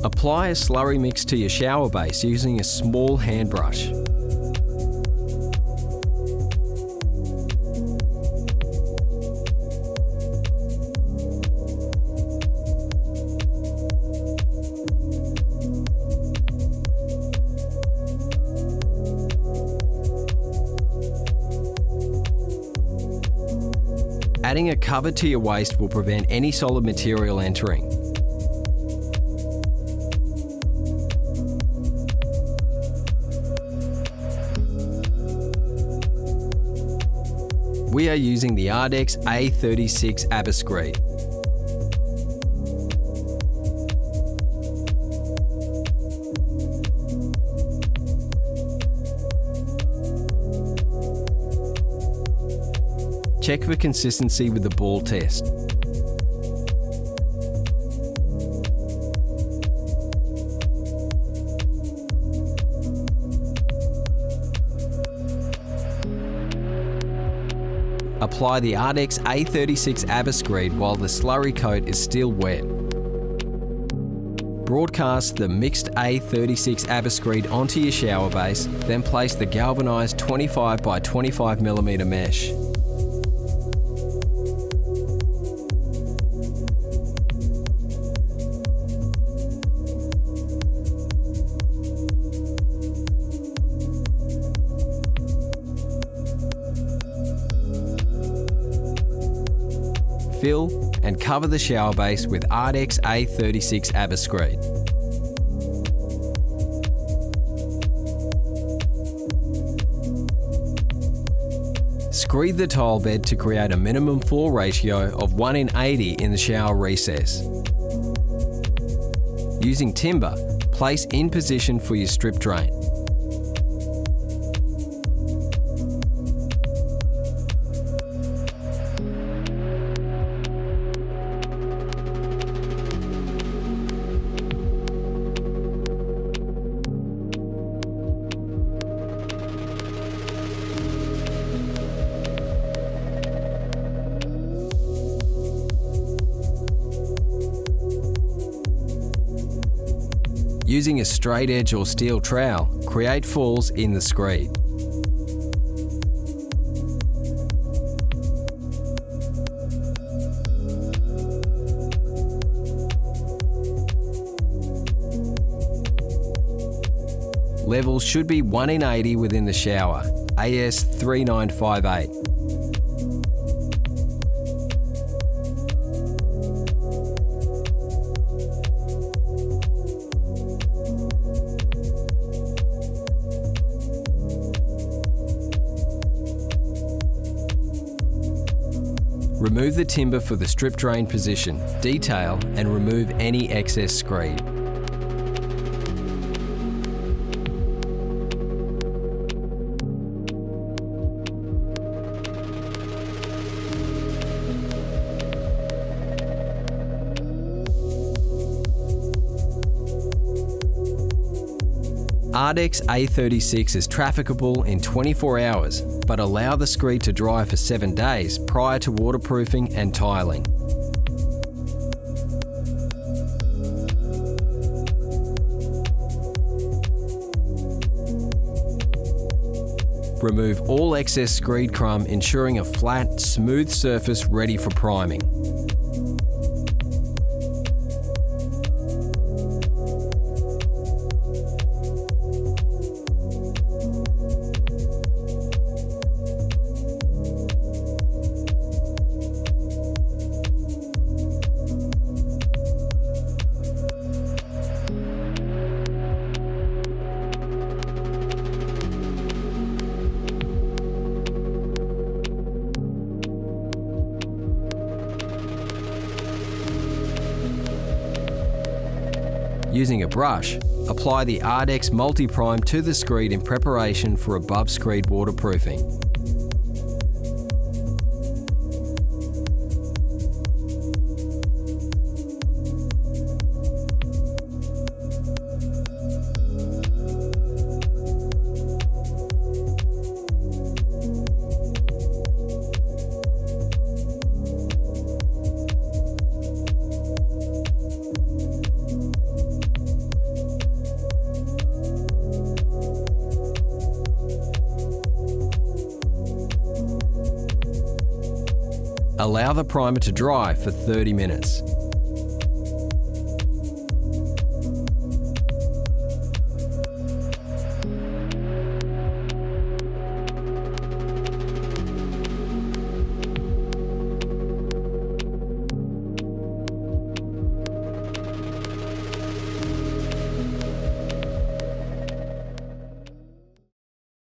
Apply a slurry mix to your shower base using a small hand brush. Adding a cover to your waste will prevent any solid material entering. We are using the ARDEX A36 Abascreed. Check for consistency with the ball test. Apply the ARDEX A36 Abascreed while the slurry coat is still wet. Broadcast the mixed A36 Abascreed onto your shower base, then place the galvanised 25 by 25mm mesh. Fill and cover the shower base with ARDEX A36 Abascreed. Screed the tile bed to create a minimum floor ratio of 1:80 in the shower recess. Using timber, place in position for your strip drain. Using a straight edge or steel trowel, create falls in the screed. Levels should be 1:80 within the shower, AS 3958. Remove the timber for the strip drain position, detail and remove any excess screed. ARDEX A36 is trafficable in 24 hours, but allow the screed to dry for 7 days prior to waterproofing and tiling. Remove all excess screed crumb, ensuring a flat, smooth surface ready for priming. Using a brush, apply the ARDEX multi-prime to the screed in preparation for above screed waterproofing. Allow the primer to dry for 30 minutes.